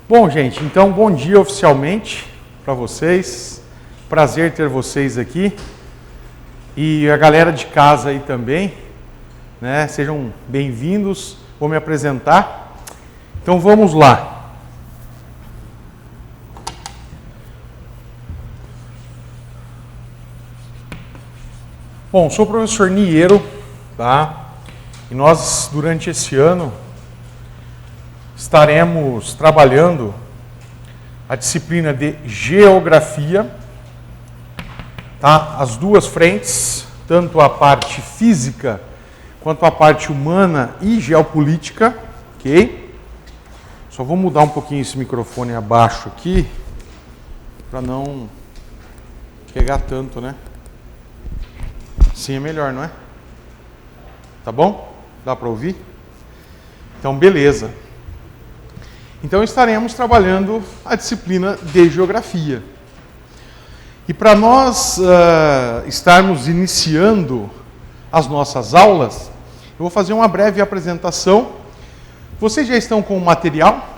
Bom, gente, então bom dia oficialmente para vocês. Prazer ter vocês aqui. E a galera de casa aí também, né? Sejam bem-vindos. Vou me apresentar. Então vamos lá. Bom, sou o professor Niero, tá? E nós, durante esse ano, estaremos trabalhando a disciplina de Geografia, tá? As duas frentes, tanto a parte física quanto a parte humana e geopolítica, ok? Só vou mudar um pouquinho esse microfone abaixo aqui, para não pegar tanto, né? Assim é melhor, não é? Tá bom? Dá para ouvir? Então, beleza. Então, estaremos trabalhando a disciplina de Geografia. E para nós estarmos iniciando as nossas aulas, eu vou fazer uma breve apresentação. Vocês já estão com o material?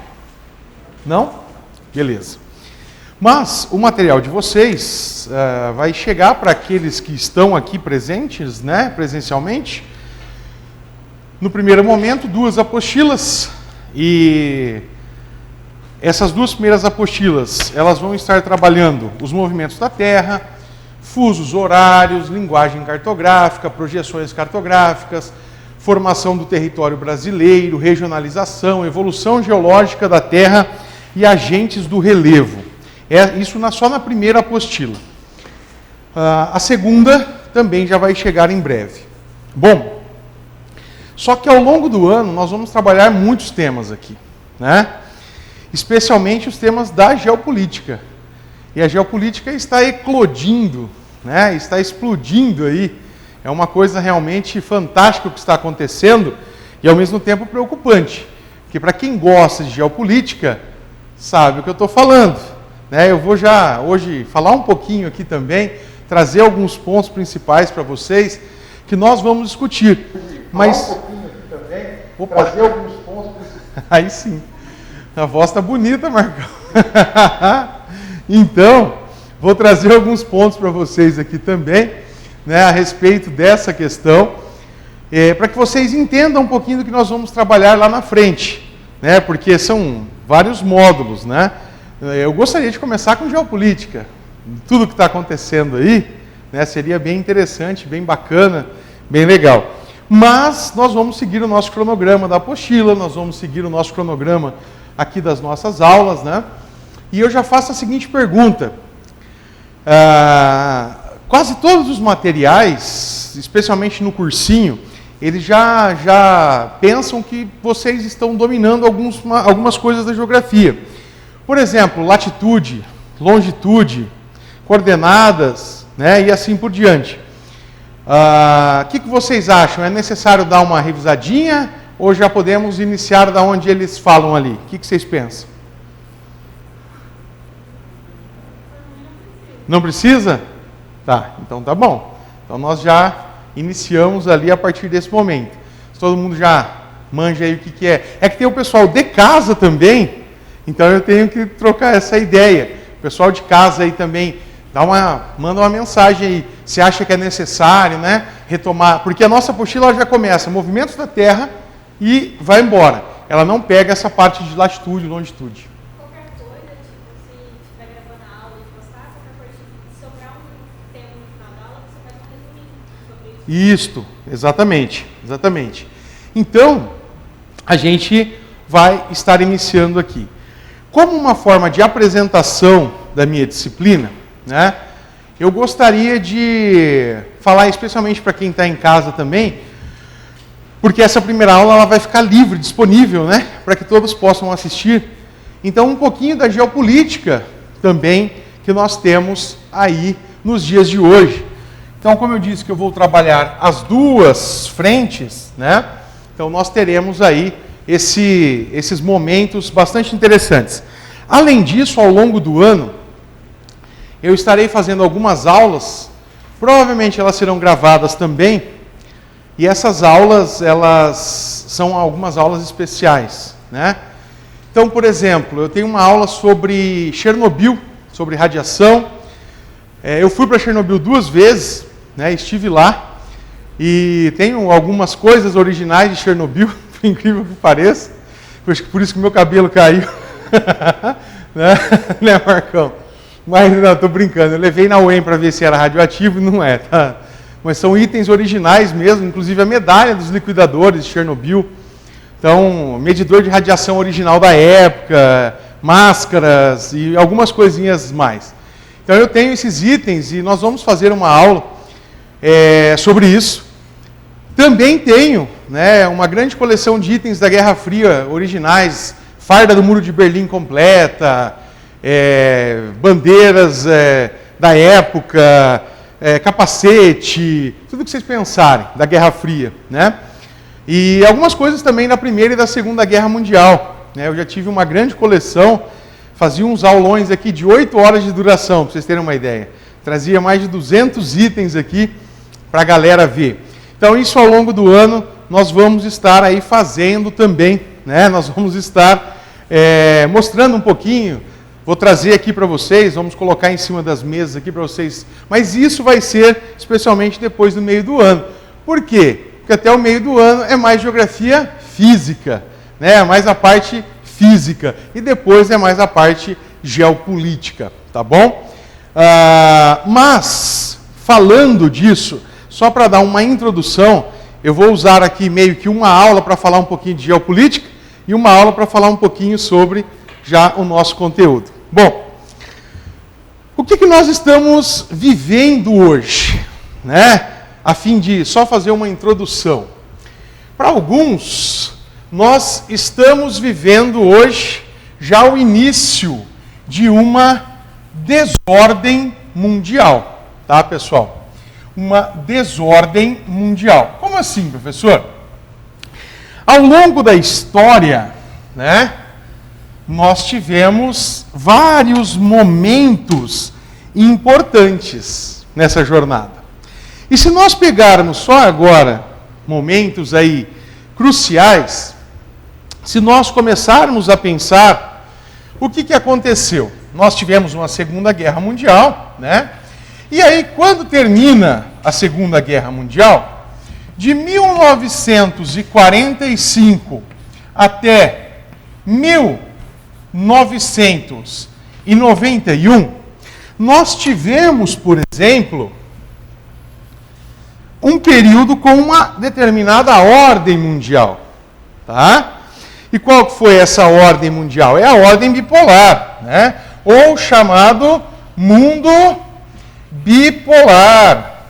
Não? Beleza. Mas o material de vocês vai chegar para aqueles que estão aqui presentes, né, presencialmente. No primeiro momento, 2 apostilas e essas 2 primeiras apostilas, elas vão estar trabalhando os movimentos da Terra, fusos horários, linguagem cartográfica, projeções cartográficas, formação do território brasileiro, regionalização, evolução geológica da Terra e agentes do relevo. Isso só na primeira apostila. A segunda também já vai chegar em breve. Bom, só que ao longo do ano nós vamos trabalhar muitos temas aqui, né? Especialmente os temas da geopolítica. E a geopolítica está eclodindo, né? Está explodindo aí. É uma coisa realmente fantástica o que está acontecendo e ao mesmo tempo preocupante. Porque para quem gosta de geopolítica, sabe o que eu estou falando, né? Eu vou já hoje falar um pouquinho aqui também, trazer alguns pontos principais para vocês que nós vamos discutir. Mas falar um pouquinho aqui também, trazer alguns pontos principais. Aí sim. A voz está bonita, Marcão. Então, vou trazer alguns pontos para vocês aqui também, né, a respeito dessa questão, para que vocês entendam um pouquinho do que nós vamos trabalhar lá na frente, né, porque são vários módulos, né. Eu gostaria de começar com geopolítica, tudo que está acontecendo aí, né, seria bem interessante, bem bacana, bem legal. Mas nós vamos seguir o nosso cronograma da apostila, nós vamos seguir o nosso cronograma aqui das nossas aulas, né? E eu já faço a seguinte pergunta. Quase todos os materiais, especialmente no cursinho, eles já pensam que vocês estão dominando algumas coisas da geografia. Por exemplo, latitude, longitude, coordenadas, né? E assim por diante. O que vocês acham? É necessário dar uma revisadinha? Ou já podemos iniciar da onde eles falam ali? O que vocês pensam? Não precisa? Tá, então tá bom. Então nós já iniciamos ali a partir desse momento. Se todo mundo já manja aí o que é. É que tem o pessoal de casa também, então eu tenho que trocar essa ideia. O pessoal de casa aí também manda uma mensagem aí. Se acha que é necessário, né, retomar, porque a nossa apostila já começa movimentos da Terra e vai embora. Ela não pega essa parte de latitude e longitude. Qualquer coisa, tipo, se estiver gravando a aula e postar, qualquer coisa, se sobrar um tempo no final da aula, você faz um resuminho sobre isso. Isto, exatamente. Então, a gente vai estar iniciando aqui. Como uma forma de apresentação da minha disciplina, né, eu gostaria de falar especialmente para quem está em casa também, porque essa primeira aula ela vai ficar livre, disponível, né, para que todos possam assistir. Então, um pouquinho da geopolítica também que nós temos aí nos dias de hoje. Então, como eu disse que eu vou trabalhar as duas frentes, né, então nós teremos aí esses momentos bastante interessantes. Além disso, ao longo do ano, eu estarei fazendo algumas aulas, provavelmente elas serão gravadas também, e essas aulas, elas são algumas aulas especiais, né? Então, por exemplo, eu tenho uma aula sobre Chernobyl, sobre radiação. Eu fui para Chernobyl 2 vezes, né, estive lá, e tenho algumas coisas originais de Chernobyl, por incrível que pareça. Por isso que meu cabelo caiu. né, Marcão? Mas não, estou brincando. Eu levei na UEM para ver se era radioativo e não é, tá? Mas são itens originais mesmo, inclusive a medalha dos liquidadores de Chernobyl. Então, medidor de radiação original da época, máscaras e algumas coisinhas mais. Então eu tenho esses itens e nós vamos fazer uma aula sobre isso. Também tenho, né, uma grande coleção de itens da Guerra Fria originais, farda do Muro de Berlim completa, bandeiras da época, capacete, tudo que vocês pensarem da Guerra Fria, né? E algumas coisas também da Primeira e da Segunda Guerra Mundial, né? Eu já tive uma grande coleção, fazia uns aulões aqui de 8 horas de duração, para vocês terem uma ideia. Trazia mais de 200 itens aqui para a galera ver. Então isso ao longo do ano nós vamos estar aí fazendo também, né? Nós vamos estar mostrando um pouquinho. Vou trazer aqui para vocês, vamos colocar em cima das mesas aqui para vocês. Mas isso vai ser especialmente depois do meio do ano. Por quê? Porque até o meio do ano é mais geografia física, né? Mais a parte física. E depois é mais a parte geopolítica, tá bom? Mas, falando disso, só para dar uma introdução, eu vou usar aqui meio que uma aula para falar um pouquinho de geopolítica e uma aula para falar um pouquinho sobre já o nosso conteúdo. Bom, o que nós estamos vivendo hoje, né? A fim de só fazer uma introdução. Para alguns, nós estamos vivendo hoje já o início de uma desordem mundial, tá, pessoal? Uma desordem mundial. Como assim, professor? Ao longo da história, né, nós tivemos vários momentos importantes nessa jornada. E se nós pegarmos só agora momentos aí cruciais, se nós começarmos a pensar o que aconteceu? Nós tivemos uma Segunda Guerra Mundial, né? E aí, quando termina a Segunda Guerra Mundial, de 1945 até 1991, nós tivemos, por exemplo, um período com uma determinada ordem mundial, tá? E qual foi essa ordem mundial? É a ordem bipolar, né? Ou chamado mundo bipolar,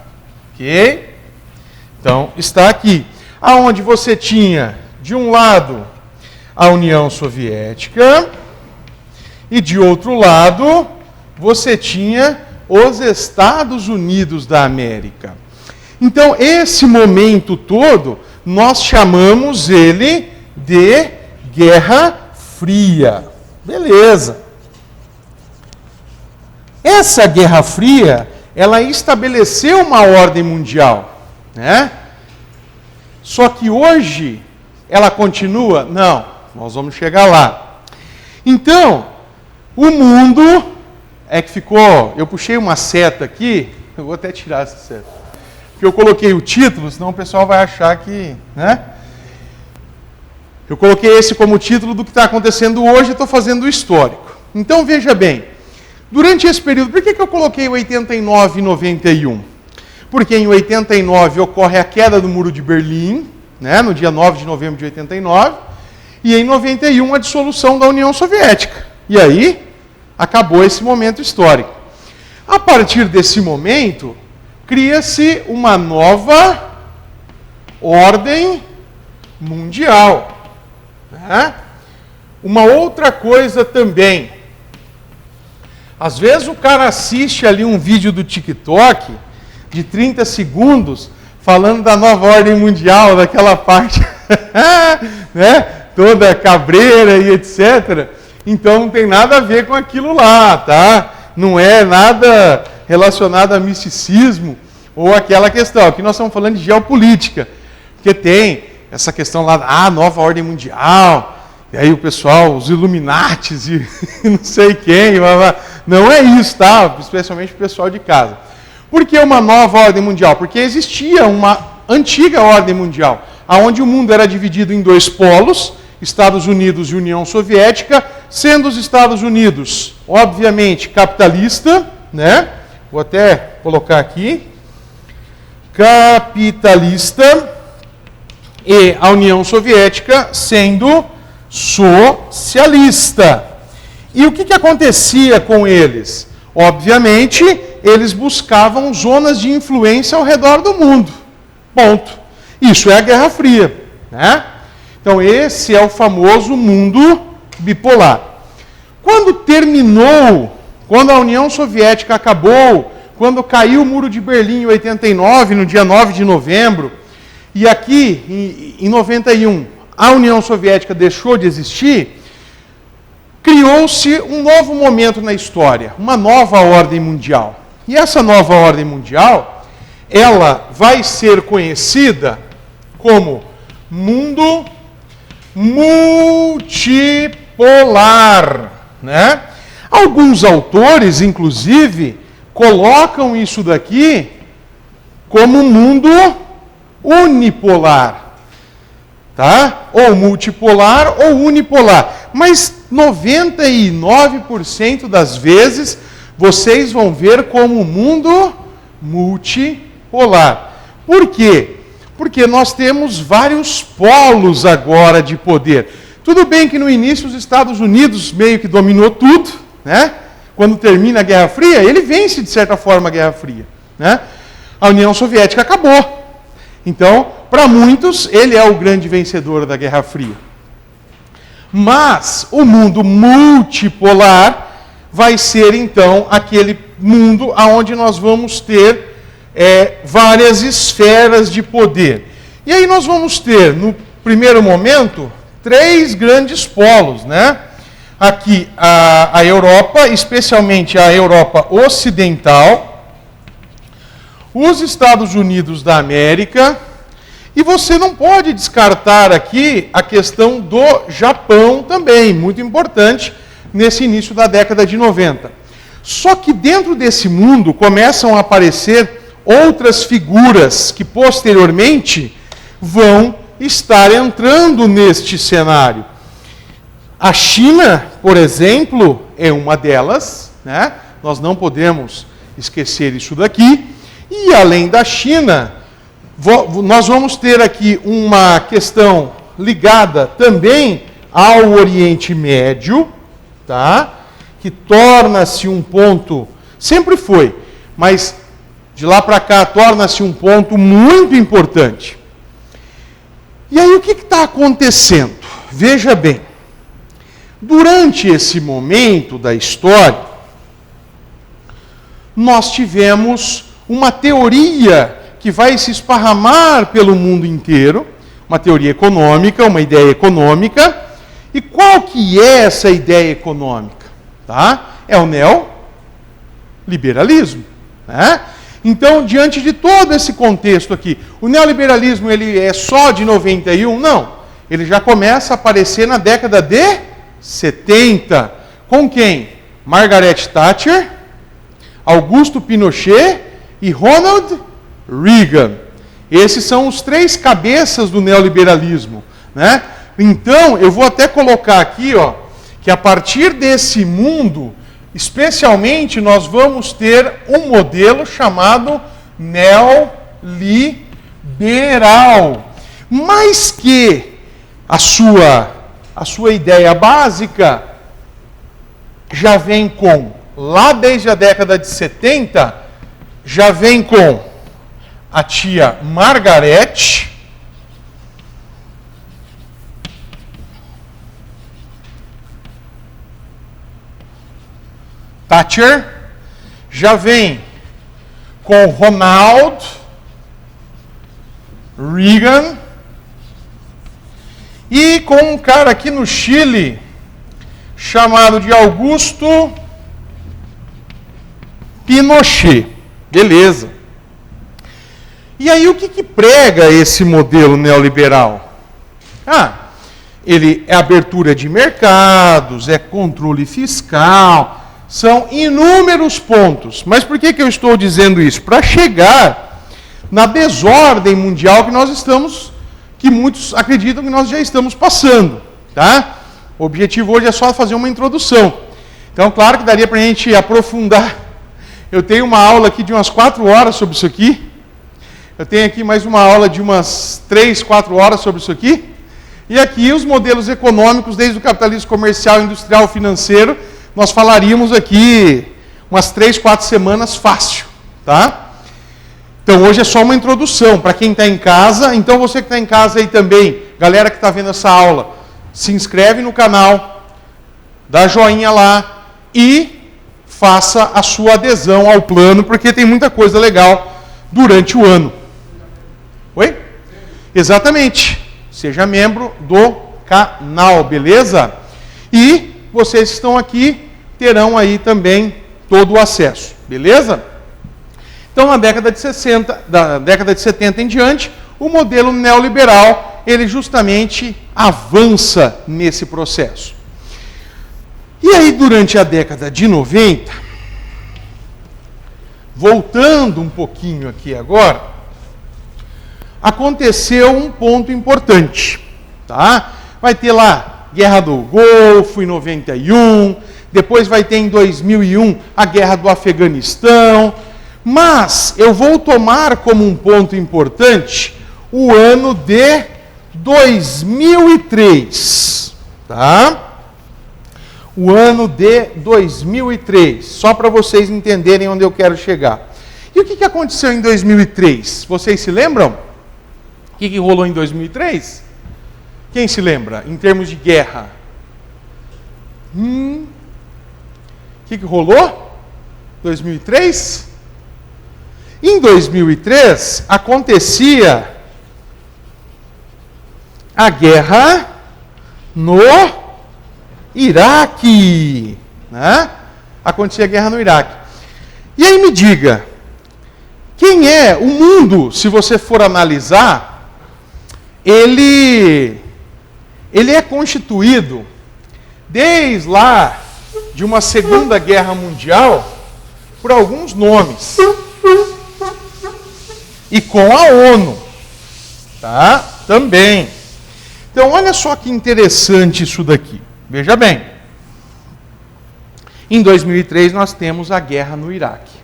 ok? Então, está aqui, aonde você tinha, de um lado, a União Soviética, e de outro lado, você tinha os Estados Unidos da América. Então, esse momento todo, nós chamamos ele de Guerra Fria. Beleza. Essa Guerra Fria, ela estabeleceu uma ordem mundial, né? Só que hoje, ela continua? Não, nós vamos chegar lá. Então, o mundo é que ficou... Eu puxei uma seta aqui, eu vou até tirar essa seta. Porque eu coloquei o título, senão o pessoal vai achar que... né? Eu coloquei esse como título do que está acontecendo hoje e estou fazendo o histórico. Então, veja bem, durante esse período, por que eu coloquei 89 e 91? Porque em 89 ocorre a queda do Muro de Berlim, né, no dia 9 de novembro de 89, e em 91 a dissolução da União Soviética. E aí, acabou esse momento histórico. A partir desse momento, cria-se uma nova ordem mundial. Né? Uma outra coisa também. Às vezes o cara assiste ali um vídeo do TikTok de 30 segundos falando da nova ordem mundial, daquela parte né? Toda cabreira e etc. Então não tem nada a ver com aquilo lá, tá? Não é nada relacionado a misticismo ou aquela questão. Aqui nós estamos falando de geopolítica, porque tem essa questão lá, nova ordem mundial, E aí o pessoal, os Illuminatis e não sei quem, não é isso, tá? Especialmente o pessoal de casa. Por que uma nova ordem mundial? Porque existia uma antiga ordem mundial, onde o mundo era dividido em dois polos, Estados Unidos e União Soviética, sendo os Estados Unidos, obviamente, capitalista, né? Vou até colocar aqui, capitalista, e a União Soviética sendo socialista. E o que acontecia com eles? Obviamente, eles buscavam zonas de influência ao redor do mundo. Ponto. Isso é a Guerra Fria, né? Então, esse é o famoso mundo bipolar. Quando terminou, quando a União Soviética acabou, quando caiu o Muro de Berlim em 89, no dia 9 de novembro, e aqui, em 91, a União Soviética deixou de existir, criou-se um novo momento na história, uma nova ordem mundial. E essa nova ordem mundial, ela vai ser conhecida como mundo multipolar, né? Alguns autores, inclusive, colocam isso daqui como mundo unipolar, tá? Ou multipolar ou unipolar. Mas 99% das vezes vocês vão ver como mundo multipolar. Por quê? Porque nós temos vários polos agora de poder. Tudo bem que no início os Estados Unidos meio que dominou tudo, né? Quando termina a Guerra Fria, ele vence de certa forma a Guerra Fria, né? A União Soviética acabou. Então, para muitos, ele é o grande vencedor da Guerra Fria. Mas o mundo multipolar vai ser, então, aquele mundo onde nós vamos ter várias esferas de poder. E aí nós vamos ter, no primeiro momento, 3 grandes polos, né? Aqui, a Europa, especialmente a Europa Ocidental, os Estados Unidos da América, e você não pode descartar aqui a questão do Japão também, muito importante nesse início da década de 90. Só que dentro desse mundo começam a aparecer outras figuras que posteriormente vão estar entrando neste cenário. A China, por exemplo, é uma delas, né? Nós não podemos esquecer isso daqui. E além da China, nós vamos ter aqui uma questão ligada também ao Oriente Médio, tá? Que torna-se um ponto, sempre foi, mas de lá para cá torna-se um ponto muito importante. E aí o que está acontecendo? Veja bem, durante esse momento da história, nós tivemos uma teoria que vai se esparramar pelo mundo inteiro, uma teoria econômica, uma ideia econômica. E qual que é essa ideia econômica? Tá? É o neoliberalismo, né? Então, diante de todo esse contexto aqui, o neoliberalismo ele é só de 91? Não. Ele já começa a aparecer na década de 70. Com quem? Margaret Thatcher, Augusto Pinochet e Ronald Reagan. Esses são os 3 cabeças do neoliberalismo, né? Então, eu vou até colocar aqui, ó, que a partir desse mundo, especialmente, nós vamos ter um modelo chamado neoliberal. Mas que a sua ideia básica já vem com, lá desde a década de 70, já vem com a tia Margaret Thatcher, já vem com Ronald Reagan e com um cara aqui no Chile chamado de Augusto Pinochet. Beleza. E aí o que prega esse modelo neoliberal? ele é abertura de mercados, é controle fiscal, são inúmeros pontos. Mas por que eu estou dizendo isso? Para chegar na desordem mundial que muitos acreditam que nós já estamos passando, tá? O objetivo hoje é só fazer uma introdução. Então, claro que daria para a gente aprofundar. Eu tenho uma aula aqui de umas 4 horas sobre isso aqui. Eu tenho aqui mais uma aula de umas 3, 4 horas sobre isso aqui. E aqui os modelos econômicos, desde o capitalismo comercial, industrial, financeiro, nós falaríamos aqui umas 3, 4 semanas fácil, tá? Então hoje é só uma introdução para quem está em casa. Então você que está em casa aí também, galera que está vendo essa aula, se inscreve no canal, dá joinha lá e faça a sua adesão ao plano, porque tem muita coisa legal durante o ano. Oi? Exatamente. Seja membro do canal, beleza? E vocês que estão aqui terão aí também todo o acesso, beleza? Então, na década de 70 em diante, o modelo neoliberal, ele justamente avança nesse processo. E aí, durante a década de 90, voltando um pouquinho aqui agora, aconteceu um ponto importante, tá? Vai ter lá Guerra do Golfo em 91, depois vai ter em 2001 a Guerra do Afeganistão, mas eu vou tomar como um ponto importante o ano de 2003, tá? O ano de 2003, só para vocês entenderem onde eu quero chegar. E o que aconteceu em 2003? Vocês se lembram? O que rolou em 2003? Quem se lembra, em termos de guerra? O que rolou? 2003? Em 2003, acontecia a guerra no Iraque, né? Acontecia a guerra no Iraque. E aí me diga, quem é o mundo, se você for analisar, ele é constituído desde lá de uma Segunda Guerra Mundial por alguns nomes. E com a ONU, tá? Também. Então, olha só que interessante isso daqui. Veja bem. Em 2003, nós temos a guerra no Iraque.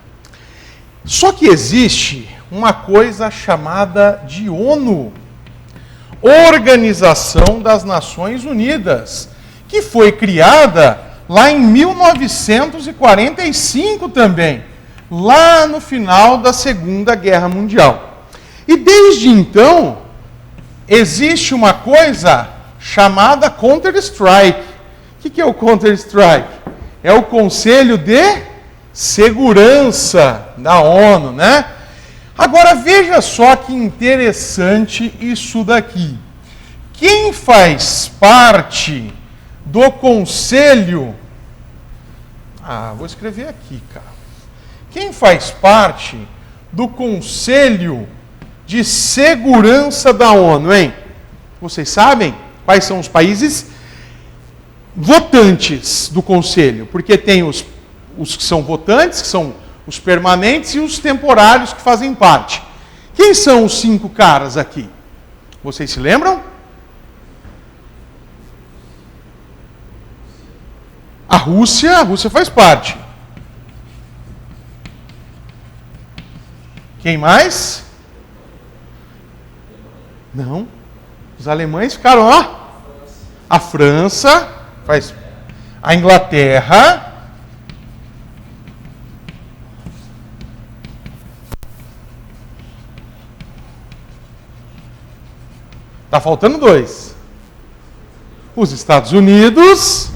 Só que existe uma coisa chamada de ONU, Organização das Nações Unidas, que foi criada lá em 1945 também, lá no final da Segunda Guerra Mundial. E desde então, existe uma coisa chamada Counter-Strike. O que é o Counter-Strike? É o Conselho de Segurança da ONU, né? Agora veja só que interessante isso daqui. Quem faz parte do Conselho... vou escrever aqui, cara. Quem faz parte do Conselho de Segurança da ONU, hein? Vocês sabem quais são os países votantes do Conselho? Porque tem os que são votantes, que são os permanentes, e os temporários que fazem parte. Quem são os 5 caras aqui? Vocês se lembram? A Rússia faz parte. Quem mais? Não. Os alemães ficaram, ó. A França faz. A Inglaterra. Está faltando 2. Os Estados Unidos.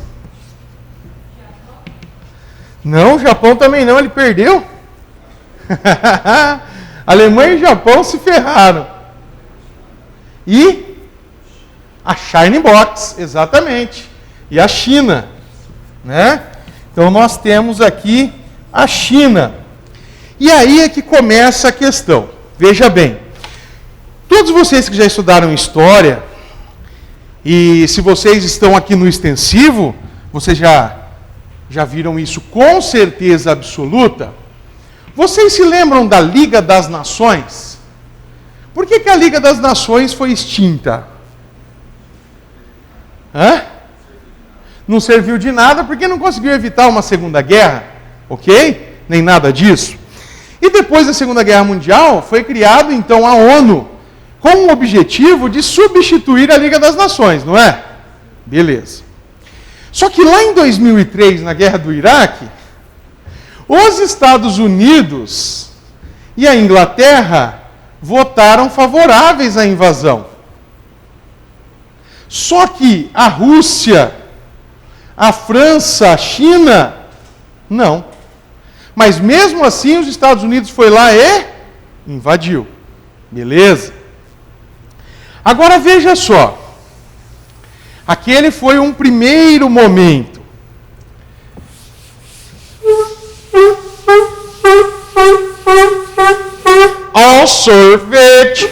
Não, o Japão também não, ele perdeu. Alemanha e Japão se ferraram. E a Shining Box, exatamente. E a China, né? Então nós temos aqui a China. E aí é que começa a questão. Veja bem. Todos vocês que já estudaram história E se vocês estão aqui no extensivo, vocês já viram isso com certeza absoluta. Vocês se lembram da Liga das Nações? Por que a Liga das Nações foi extinta? Não serviu de nada porque não conseguiu evitar uma Segunda Guerra, ok? Nem nada disso. E depois da Segunda Guerra Mundial, foi criado então a ONU, com o objetivo de substituir a Liga das Nações, não é? Beleza. Só que lá em 2003, na Guerra do Iraque, os Estados Unidos e a Inglaterra votaram favoráveis à invasão. Só que a Rússia, a França, a China, não. Mas mesmo assim os Estados Unidos foi lá e invadiu. Beleza? Agora veja só. Aquele foi um primeiro momento. All sorvete.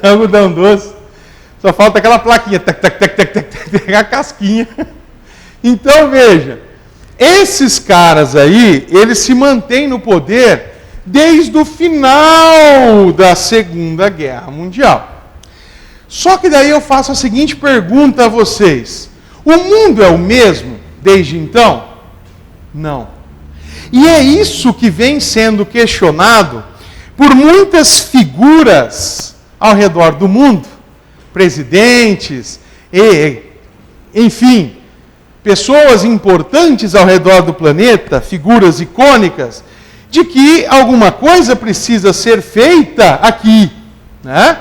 Algodão doce. Só falta aquela plaquinha, a casquinha. Então veja, esses caras aí, eles se mantêm no poder desde o final da Segunda Guerra Mundial. Só que daí eu faço a seguinte pergunta a vocês: o mundo é o mesmo desde então? Não. E é isso que vem sendo questionado por muitas figuras ao redor do mundo, presidentes, enfim, pessoas importantes ao redor do planeta, figuras icônicas, de que alguma coisa precisa ser feita aqui, né?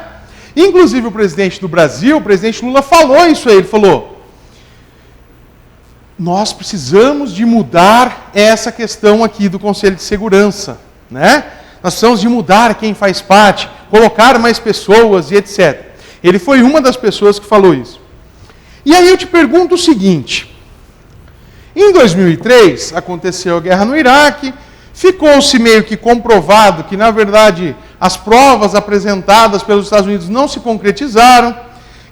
Inclusive o presidente do Brasil, o presidente Lula, falou isso aí, ele falou: nós precisamos de mudar essa questão aqui do Conselho de Segurança, né? Nós precisamos de mudar quem faz parte, colocar mais pessoas e etc. Ele foi uma das pessoas que falou isso. E aí eu te pergunto o seguinte: em 2003 aconteceu a guerra no Iraque, ficou-se meio que comprovado que, na verdade, as provas apresentadas pelos Estados Unidos não se concretizaram,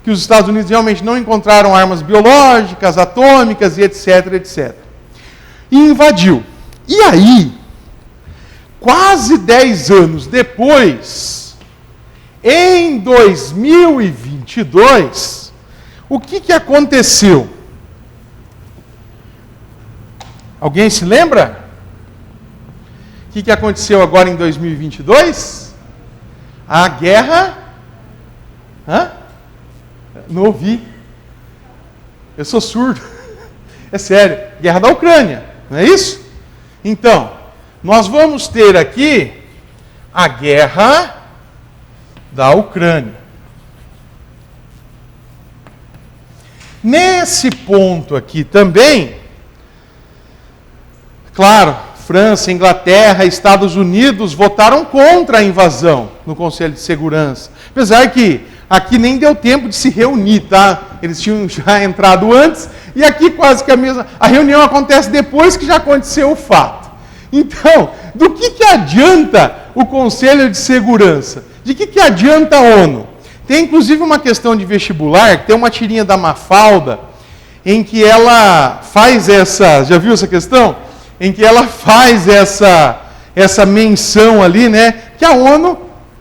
que os Estados Unidos realmente não encontraram armas biológicas, atômicas e etc, etc. E invadiu. E aí, quase 10 anos depois, em 2022, o que aconteceu? Alguém se lembra? O que aconteceu agora em 2022? A guerra... Não ouvi. Eu sou surdo. É sério. Guerra da Ucrânia, não é isso? Então, nós vamos ter aqui a guerra da Ucrânia. Nesse ponto aqui também, claro, França, Inglaterra, Estados Unidos votaram contra a invasão no Conselho de Segurança. Apesar que aqui nem deu tempo de se reunir, tá? Eles tinham já entrado antes e aqui quase que a mesma... A reunião acontece depois que já aconteceu o fato. Então, do que adianta o Conselho de Segurança? De que adianta a ONU? Tem inclusive uma questão de vestibular, que tem uma tirinha da Mafalda, em que ela faz essa... Já viu essa questão? Em que ela faz essa menção ali, né? Que a ONU,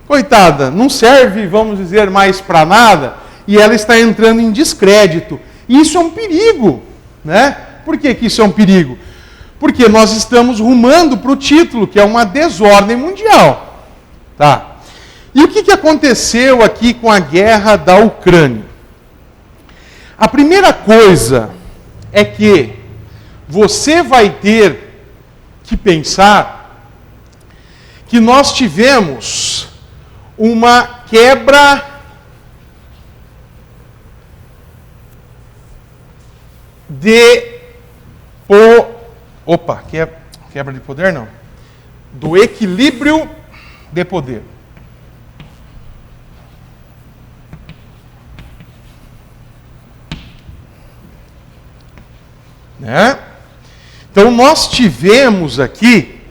coitada, não serve, vamos dizer, mais para nada, e ela está entrando em descrédito. E isso é um perigo, né? Por que isso é um perigo? Porque nós estamos rumando para o título, que é uma desordem mundial. Tá? E o que aconteceu aqui com a guerra da Ucrânia? A primeira coisa é que você vai ter que pensar que nós tivemos uma quebra quebra de poder não. Do equilíbrio de poder. Né? Então nós tivemos aqui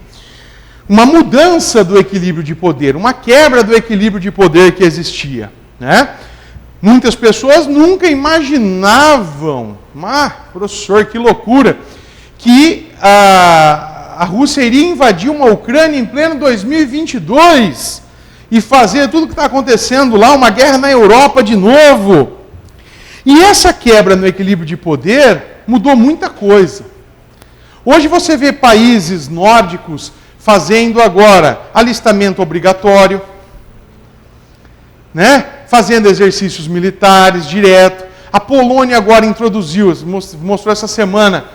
uma mudança do equilíbrio de poder, uma quebra do equilíbrio de poder que existia, né? Muitas pessoas nunca imaginavam, professor, que loucura, que a Rússia iria invadir uma Ucrânia em pleno 2022 e fazer tudo o que está acontecendo lá, uma guerra na Europa de novo. E essa quebra no equilíbrio de poder mudou muita coisa. Hoje você vê países nórdicos fazendo agora alistamento obrigatório, né? Fazendo exercícios militares direto. A Polônia agora introduziu, mostrou essa semana,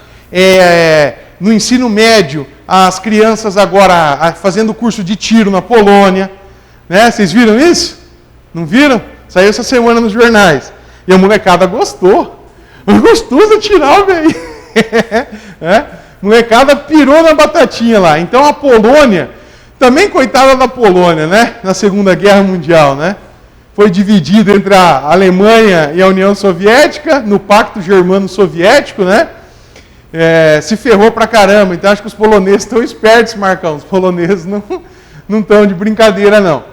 no ensino médio, as crianças agora fazendo curso de tiro na Polônia. Né? Vocês viram isso? Não viram? Saiu essa semana nos jornais. E a molecada gostou. Gostoso atirar, velho. Molecada pirou na batatinha lá. Então a Polônia, também coitada da Polônia, né? Na Segunda Guerra Mundial, né? Foi dividida entre a Alemanha e a União Soviética, no Pacto Germano-Soviético, né? Se ferrou pra caramba. Então acho que os poloneses estão espertos, Marcão. Os poloneses não estão de brincadeira, não.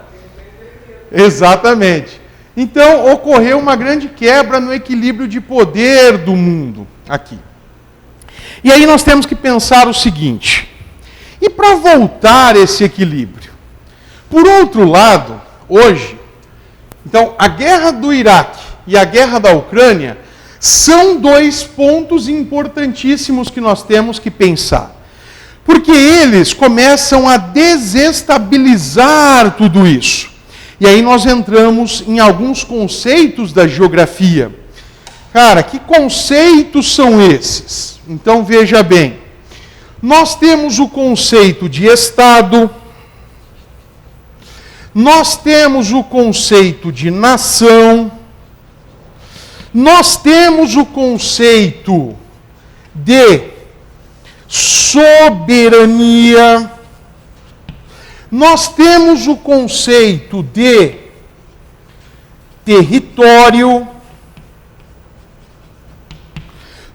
Exatamente. Então ocorreu uma grande quebra no equilíbrio de poder do mundo aqui. E aí nós temos que pensar o seguinte: e para voltar esse equilíbrio? Por outro lado, hoje, então a guerra do Iraque e a guerra da Ucrânia são dois pontos importantíssimos que nós temos que pensar. Porque eles começam a desestabilizar tudo isso. E aí nós entramos em alguns conceitos da geografia. Cara, que conceitos são esses? Então veja bem. Nós temos o conceito de Estado, nós temos o conceito de nação, nós temos o conceito de soberania, nós temos o conceito de território,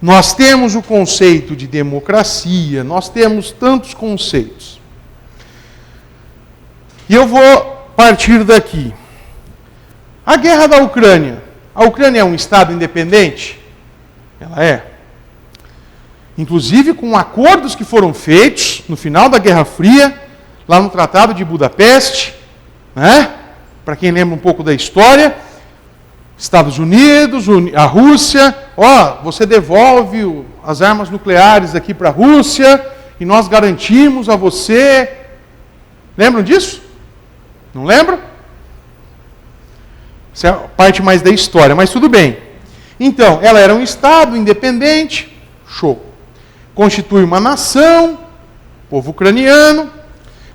nós temos o conceito de democracia, nós temos tantos conceitos. E eu vou partir daqui. A guerra da Ucrânia. A Ucrânia é um Estado independente? Ela é. Inclusive com acordos que foram feitos no final da Guerra Fria, lá no Tratado de Budapeste, né? Para quem lembra um pouco da história, Estados Unidos, a Rússia, você devolve as armas nucleares aqui para a Rússia e nós garantimos a você. Lembram disso? Não lembram? Isso é a parte mais da história, mas tudo bem. Então, ela era um Estado independente, show. Constitui uma nação, povo ucraniano.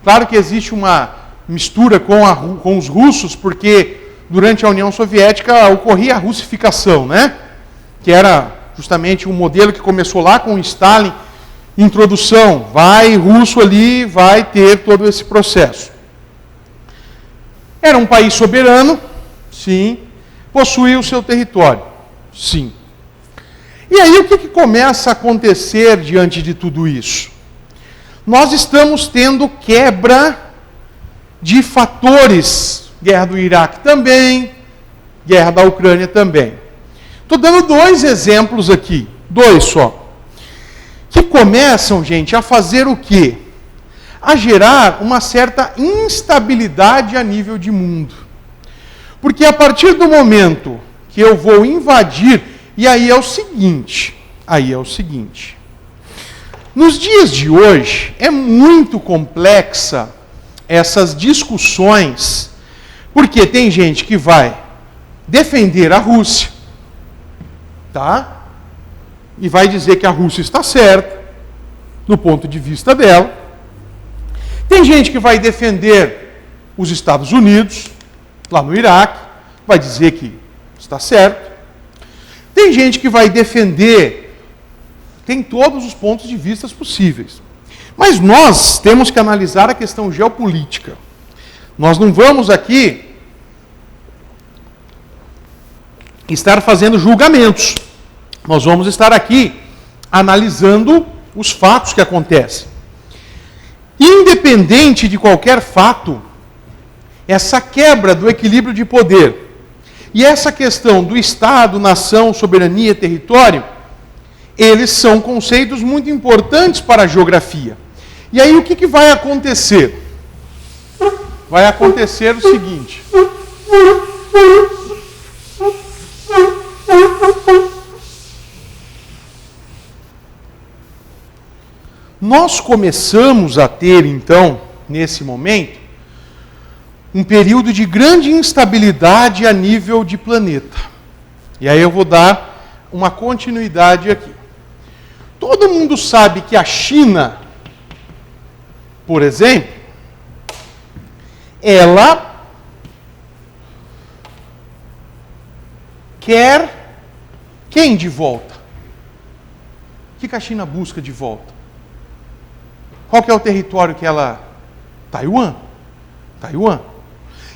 Claro que existe uma mistura com os russos, porque durante a União Soviética ocorria a russificação, né? Que era justamente um modelo que começou lá com Stalin, introdução, vai russo ali, vai ter todo esse processo. Era um país soberano, sim, possuía o seu território, sim. E aí o que começa a acontecer diante de tudo isso? Nós estamos tendo quebra de fatores, guerra do Iraque também, guerra da Ucrânia também. Estou dando dois exemplos aqui, dois só, que começam, gente, a fazer o quê? A gerar uma certa instabilidade a nível de mundo. Porque a partir do momento que eu vou invadir, e aí é o seguinte, nos dias de hoje é muito complexa essas discussões, porque tem gente que vai defender a Rússia, tá? E vai dizer que a Rússia está certa, do ponto de vista dela. Tem gente que vai defender os Estados Unidos, lá no Iraque, vai dizer que está certo. Tem gente que vai defender, tem todos os pontos de vista possíveis. Mas nós temos que analisar a questão geopolítica. Nós não vamos aqui estar fazendo julgamentos. Nós vamos estar aqui analisando os fatos que acontecem. independente de qualquer fato, essa quebra do equilíbrio de poder e essa questão do Estado, nação, soberania, território, eles são conceitos muito importantes para a geografia. E aí o que vai acontecer? Vai acontecer o seguinte. Nós começamos a ter, então, nesse momento, um período de grande instabilidade a nível de planeta. E aí eu vou dar uma continuidade aqui. Todo mundo sabe que a China, por exemplo, ela quer quem de volta? O que a China busca de volta? Qual que é o território que ela... Taiwan.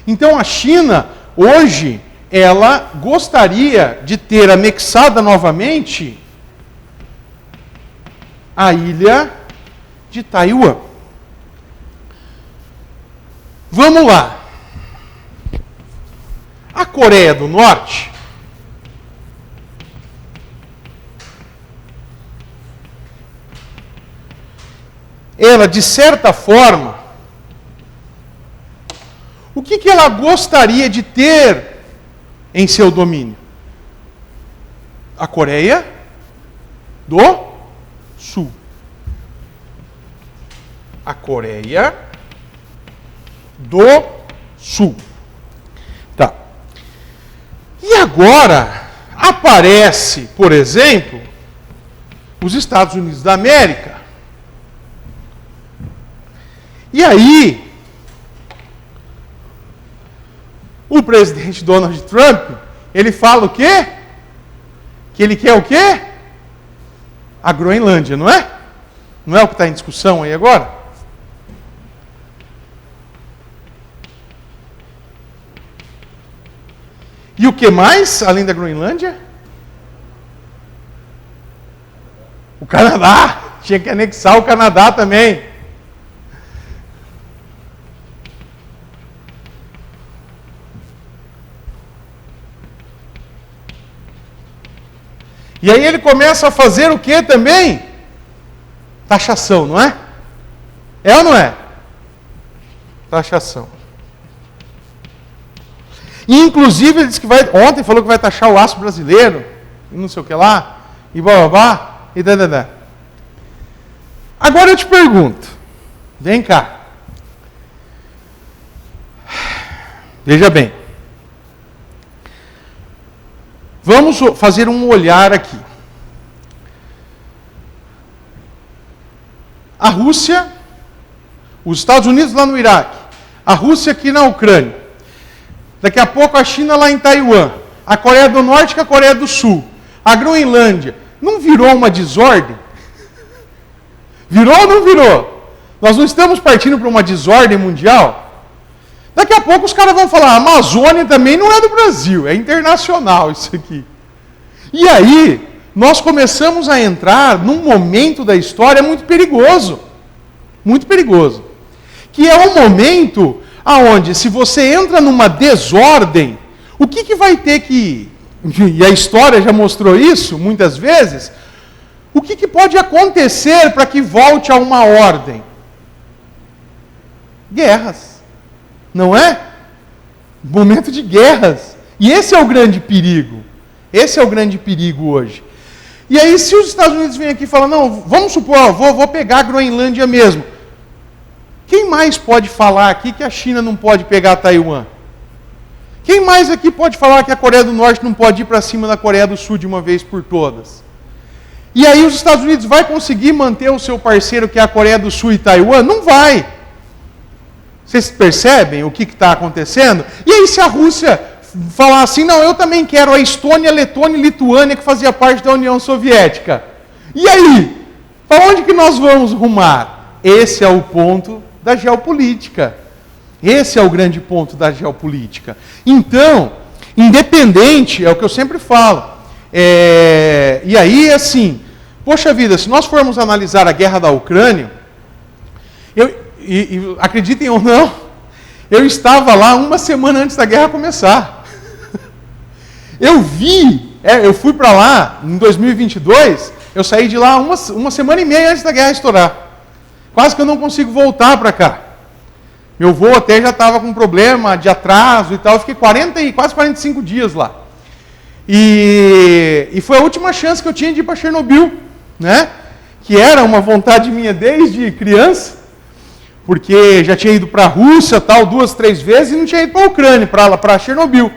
Então a China, hoje, ela gostaria de ter anexada novamente a ilha de Taiwan. Vamos lá. A Coreia do Norte ela, de certa forma, o que ela gostaria de ter em seu domínio? A Coreia do Sul. A Coreia do Sul. Tá. E agora aparece, por exemplo, os Estados Unidos da América. E aí, o presidente Donald Trump, ele fala o quê? Que ele quer o quê? A Groenlândia, não é? Não é o que está em discussão aí agora? E o que mais, além da Groenlândia? O Canadá. Tinha que anexar o Canadá também. E aí ele começa a fazer o que também? Taxação, não é? É ou não é? Taxação. E, inclusive, ele disse que vai... Ontem falou que vai taxar o aço brasileiro, e não sei o que lá, e blá, e dadadá. Agora eu te pergunto. Vem cá. Veja bem. Vamos fazer um olhar aqui. A Rússia, os Estados Unidos lá no Iraque, a Rússia aqui na Ucrânia, daqui a pouco a China lá em Taiwan, a Coreia do Norte com a Coreia do Sul, a Groenlândia, não virou uma desordem? Virou ou não virou? Nós não estamos partindo para uma desordem mundial? Daqui a pouco os caras vão falar, a Amazônia também não é do Brasil, é internacional isso aqui. E aí, nós começamos a entrar num momento da história muito perigoso, que é um momento aonde, se você entra numa desordem, o que vai ter que, e a história já mostrou isso muitas vezes, o que pode acontecer para que volte a uma ordem? Guerras. Não é? Momento de guerras. E esse é o grande perigo. Esse é o grande perigo hoje. E aí, se os Estados Unidos vêm aqui e falam, não, vamos supor, vou pegar a Groenlândia mesmo. Quem mais pode falar aqui que a China não pode pegar Taiwan? Quem mais aqui pode falar que a Coreia do Norte não pode ir para cima da Coreia do Sul de uma vez por todas? E aí os Estados Unidos vai conseguir manter o seu parceiro, que é a Coreia do Sul e Taiwan? Não vai. Vocês percebem o que está acontecendo? E aí se a Rússia falar assim, não, eu também quero a Estônia, Letônia e Lituânia, que fazia parte da União Soviética. E aí? Para onde que nós vamos rumar? Esse é o ponto da geopolítica. Esse é o grande ponto da geopolítica. Então, independente, é o que eu sempre falo. E aí, assim, poxa vida, se nós formos analisar a guerra da Ucrânia, E acreditem ou não, eu estava lá uma semana antes da guerra começar. Eu fui para lá em 2022, eu saí de lá uma semana e meia antes da guerra estourar. Quase que eu não consigo voltar para cá. Meu voo até já estava com problema de atraso e tal, eu fiquei quase 45 dias lá. E foi a última chance que eu tinha de ir para Chernobyl, né? Que era uma vontade minha desde criança, porque já tinha ido para a Rússia, tal, 2, 3 vezes, e não tinha ido para a Ucrânia, para Chernobyl.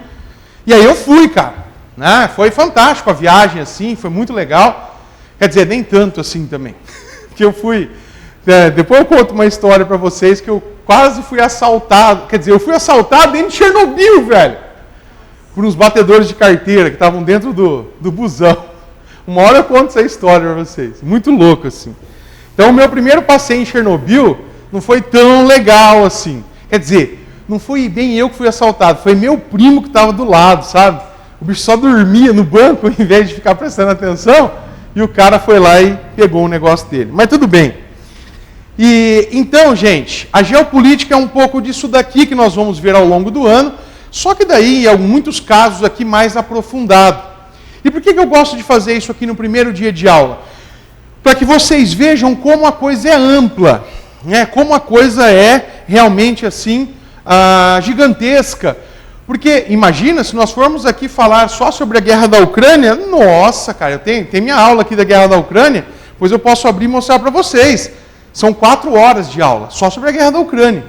E aí eu fui, cara. Né? Foi fantástico a viagem, assim, foi muito legal. Quer dizer, nem tanto assim também. Porque eu fui... depois eu conto uma história para vocês que eu quase fui assaltado. Quer dizer, eu fui assaltado dentro de Chernobyl, velho. Por uns batedores de carteira que estavam dentro do busão. Uma hora eu conto essa história para vocês. Muito louco, assim. Então, o meu primeiro passeio em Chernobyl não foi tão legal assim. Quer dizer, não foi bem eu que fui assaltado, foi meu primo que estava do lado, sabe? O bicho só dormia no banco, ao invés de ficar prestando atenção, e o cara foi lá e pegou o negócio dele. Mas tudo bem. E então, gente, a geopolítica é um pouco disso daqui que nós vamos ver ao longo do ano, só que daí, em muitos casos aqui, mais aprofundado. E por que eu gosto de fazer isso aqui no primeiro dia de aula? Para que vocês vejam como a coisa é ampla, né? Como a coisa é realmente assim, gigantesca. Porque, imagina, se nós formos aqui falar só sobre a guerra da Ucrânia, nossa, cara, tem minha aula aqui da guerra da Ucrânia, pois eu posso abrir e mostrar para vocês. São 4 horas de aula, só sobre a guerra da Ucrânia.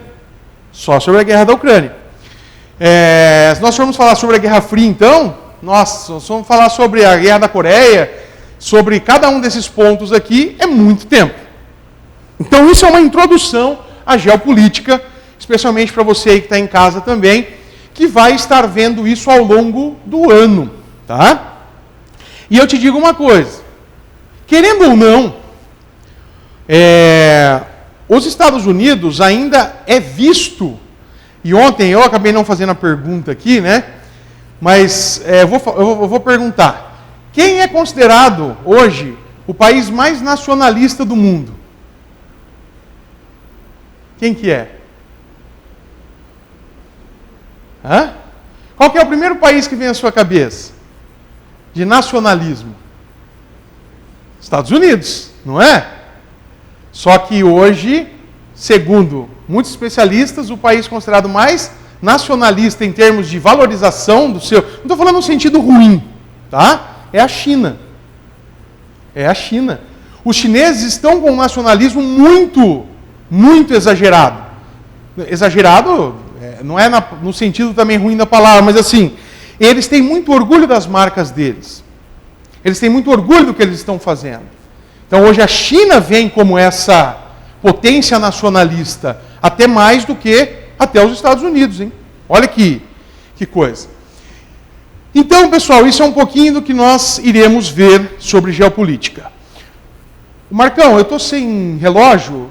Só sobre a guerra da Ucrânia. Se nós formos falar sobre a Guerra Fria, então, nossa, nós vamos falar sobre a guerra da Coreia, sobre cada um desses pontos aqui, é muito tempo. Então, isso é uma introdução à geopolítica, especialmente para você aí que está em casa também, que vai estar vendo isso ao longo do ano, tá? E eu te digo uma coisa, querendo ou não, os Estados Unidos ainda é visto, e ontem eu acabei não fazendo a pergunta aqui, né? Mas eu vou perguntar, quem é considerado hoje o país mais nacionalista do mundo? Quem que é? Qual que é o primeiro país que vem à sua cabeça? De nacionalismo? Estados Unidos, não é? Só que hoje, segundo muitos especialistas, o país considerado mais nacionalista em termos de valorização do seu... Não estou falando no sentido ruim, tá? É a China. É a China. Os chineses estão com um nacionalismo muito, muito exagerado. Exagerado não é no sentido também ruim da palavra, mas assim, eles têm muito orgulho das marcas deles. Eles têm muito orgulho do que eles estão fazendo. Então hoje a China vem como essa potência nacionalista, até mais do que até os Estados Unidos, hein? Olha que coisa. Então, pessoal, isso é um pouquinho do que nós iremos ver sobre geopolítica. Marcão, eu estou sem relógio,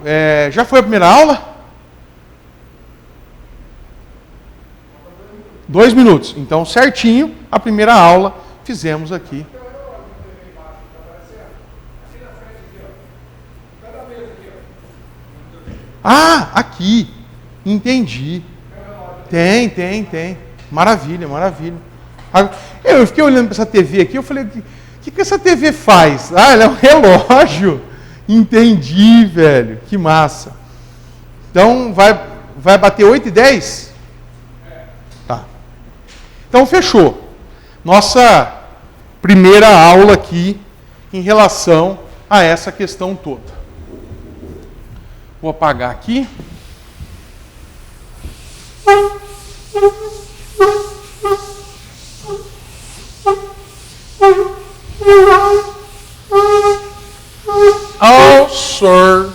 já foi a primeira aula? 2 minutos. Então, certinho, a primeira aula fizemos aqui. Ah, aqui. Entendi. Tem. Maravilha. Eu fiquei olhando para essa TV aqui, eu falei, o que essa TV faz? Ah, ela é um relógio. Entendi, velho. Que massa. Então, vai bater 8h10? Tá. Então, fechou. Nossa primeira aula aqui em relação a essa questão toda. Vou apagar aqui. Ao sorvete.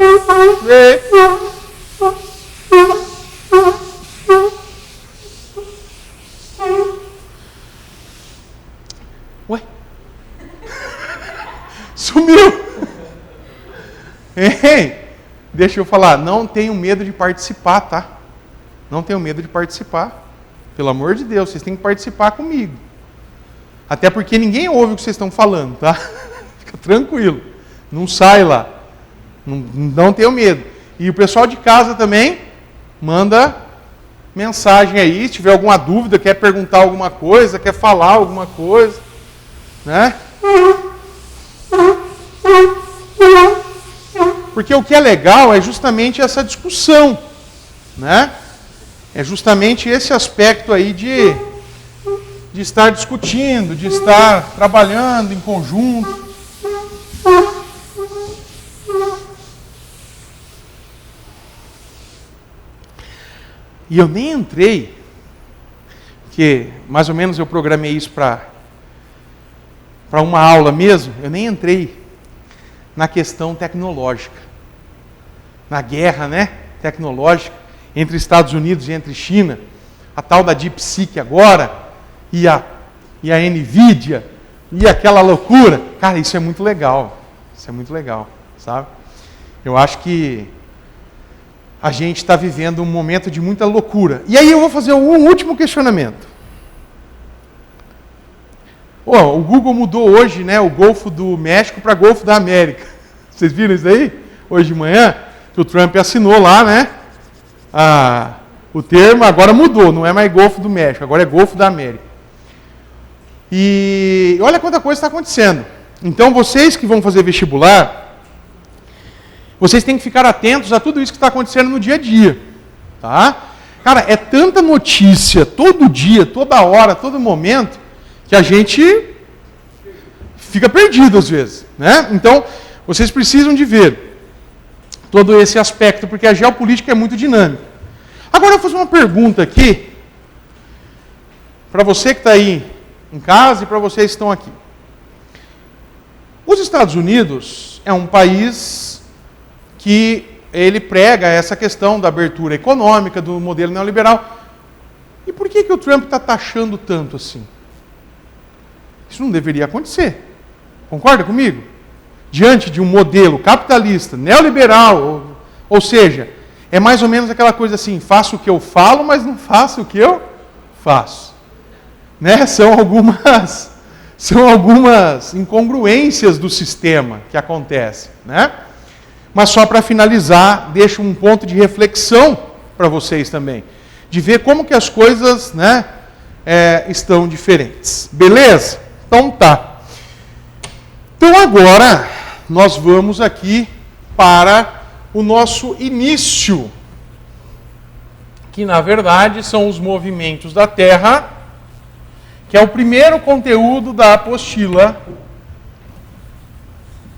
Ué? Sumiu. Ei, deixa eu falar, não tenho medo de participar, tá? Não tenho medo de participar. Pelo amor de Deus, vocês têm que participar comigo. Até porque ninguém ouve o que vocês estão falando, tá? Fica tranquilo. Não sai lá. Não tenho medo. E o pessoal de casa também manda mensagem aí, se tiver alguma dúvida, quer perguntar alguma coisa, quer falar alguma coisa, né? Porque o que é legal é justamente essa discussão, né? É justamente esse aspecto aí de estar discutindo, de estar trabalhando em conjunto. E eu nem entrei, porque mais ou menos eu programei isso para uma aula mesmo, eu nem entrei na questão tecnológica, na guerra, né, tecnológica entre Estados Unidos e entre China, a tal da DeepSeek agora, e a NVIDIA, e aquela loucura. Cara, isso é muito legal, sabe? Eu acho que a gente está vivendo um momento de muita loucura. E aí eu vou fazer um último questionamento. O Google mudou hoje, né, o Golfo do México para Golfo da América. Vocês viram isso aí? Hoje de manhã, que o Trump assinou lá, né? O termo agora mudou, não é mais Golfo do México, agora é Golfo da América. E olha quanta coisa está acontecendo. Então vocês que vão fazer vestibular, vocês têm que ficar atentos a tudo isso que está acontecendo no dia a dia. Tá? Cara, é tanta notícia, todo dia, toda hora, todo momento, que a gente fica perdido às vezes. Né? Então, vocês precisam de ver todo esse aspecto, porque a geopolítica é muito dinâmica. Agora eu vou fazer uma pergunta aqui, para você que está aí em casa e para vocês que estão aqui. Os Estados Unidos é um país que ele prega essa questão da abertura econômica, do modelo neoliberal. E por que o Trump está taxando tanto assim? Isso não deveria acontecer. Concorda comigo? Diante de um modelo capitalista, neoliberal, ou seja, é mais ou menos aquela coisa assim, faço o que eu falo, mas não faço o que eu faço. Né? São algumas incongruências do sistema que acontecem. Né? Mas só para finalizar, deixo um ponto de reflexão para vocês também, de ver como que as coisas, né, estão diferentes. Beleza? Então tá. Então agora nós vamos aqui para o nosso início, que na verdade são os movimentos da Terra, que é o primeiro conteúdo da apostila